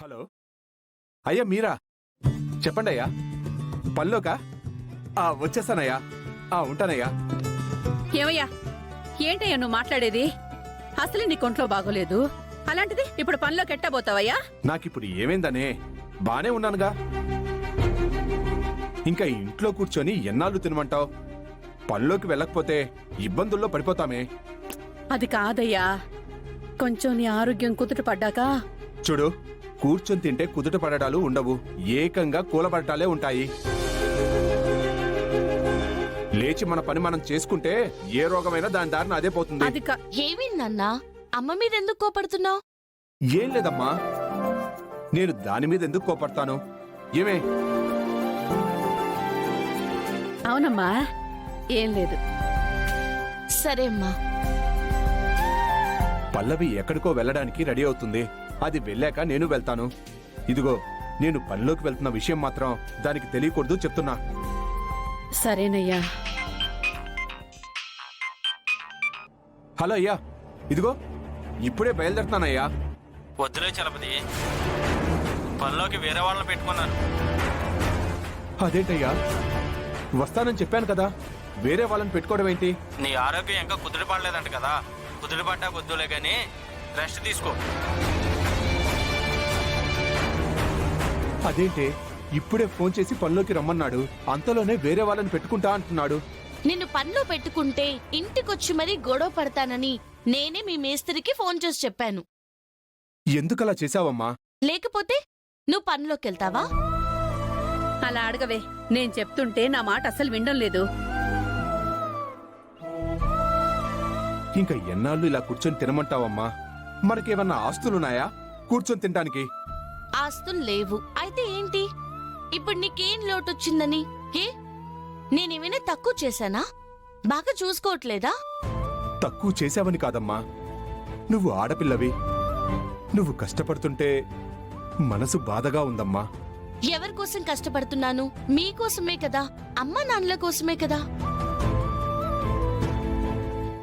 Hello అయ్యా మీరా చెప్పండి అయ్యా పనిలోకా వచ్చేస్తానయ్యా ఉంటానయ్యా. ఏమయ్యా ఏంటయ్యా నువ్వు మాట్లాడేది? అసలు నీ కొంట్లో బాగోలేదు, అలాంటిది ఇప్పుడు పనిలోకి ఎట్టబోతావయ్యా? నాకిప్పుడు ఏమైందనే బానే ఉన్నానుగా. ఇంకా ఇంట్లో కూర్చొని ఎన్నాళ్ళు తినమంటావు? పనిలోకి వెళ్ళకపోతే ఇబ్బందుల్లో పడిపోతామే. అది కాదయ్యా, కొంచెం నీ ఆరోగ్యం కుదుట పడ్డాక. చూడు, కూర్చొని తింటే కుదుట పడటాలు ఉండవు, ఏకంగా కూలబడటాలే ఉంటాయి. లేచి మన పని మనం చేసుకుంటే ఏ రోగమైనా దాని దారిన అదే పోతుంది. అది ఏమైందన్నా? అమ్మ మీద ఎందుకు కోపడుతున్నావు? ఏం లేదమ్మా, నేను దాని మీద ఎందుకు కోపడతాను? ఏమే? అవునమ్మా, ఏం లేదు. సరే అమ్మా. పల్లవి ఎక్కడికో వెళ్ళడానికి రెడీ అవుతుంది, అది వెళ్ళాక నేను వెళ్తాను. ఇదిగో, నేను పనిలోకి వెళ్తున్న విషయం మాత్రం దానికి తెలియకూడదు చెప్తున్నా. సరేనయ్యా. హలో అయ్యా, ఇదిగో ఇప్పుడే బయలుదేరుతానయ్యా. వద్దులే చలపతి, పనిలోకి వేరే వాళ్ళని పెట్టుకున్నాను. అదేంటయ్యా, వస్తానని చెప్పాను కదా, వేరే వాళ్ళని పెట్టుకోవడం ఏంటి? నీ ఆరోగ్యం ఇంకా కుదుట పడలేదంట కదా, కుదుట పడ్డా వద్దులే గానీ రెస్ట్ తీసుకో. అదేంటి, ఇప్పుడే ఫోన్ చేసి పనిలోకి రమ్మన్నాడు, అంతలోనే వేరే వాళ్ళని పెట్టుకుంటా అంటున్నాడు. నిన్ను పనిలో పెట్టుకుంటే ఇంటికొచ్చి మరీ గొడవ పడతానని నేనే మీ మేస్త్రికి ఫోన్ చేసి చెప్పాను. ఎందుకలా చేశావమ్మా? లేకపోతే నువ్వు పనిలోకి వెళ్తావా? అలా అడగవే, నేను చెప్తుంటే నా మాట అసలు వినడం లేదు. ఇంకా ఎన్నాళ్ళు ఇలా కూర్చొని తినమంటావమ్మా? మనకేమన్నా ఆస్తులున్నాయా కూర్చొని తినడానికి? ఆస్తులు లేవు అయితే ఏంటి? ఇప్పుడు నీకేం లోటొచ్చిందని? ఏ నేనేమైనా తక్కువ చేశానా? బాగా చూసుకోవట్లేదా? తక్కువ చేశావని కాదమ్మా, నువ్వు ఆడపిల్లవి, నువ్వు కష్టపడుతుంటే మనసు బాధగా ఉందమ్మా. ఎవరికోసం కష్టపడుతున్నాను? మీకోసమే కదా, అమ్మా నాన్నల కోసమే కదా.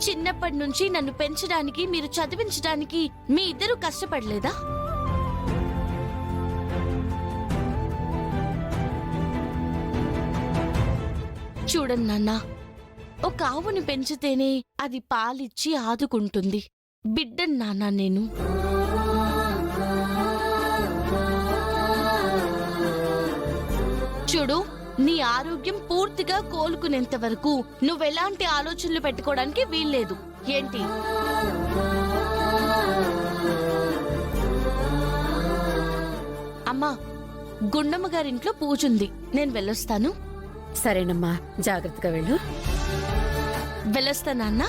చిన్నప్పటి నుంచి నన్ను పెంచడానికి, మీరు చదివించడానికి మీ ఇద్దరూ కష్టపడలేదా? చూడండి నాన్నా, ఒక ఆవుని పెంచితేనే అది పాలిచ్చి ఆదుకుంటుంది. బిడ్డను నాన్నా నేను. చూడు, నీ ఆరోగ్యం పూర్తిగా కోలుకునేంత వరకు నువ్వెలాంటి ఆలోచనలు పెట్టుకోవడానికి వీల్లేదు. ఏంటి? అమ్మా, గుండమ్మ గారింట్లో పూజుంది, నేను వెళ్ళొస్తాను. సరేనమ్మా, జాగ్రత్తగా వెళ్ళు. వెళ్ళొస్తానన్నా.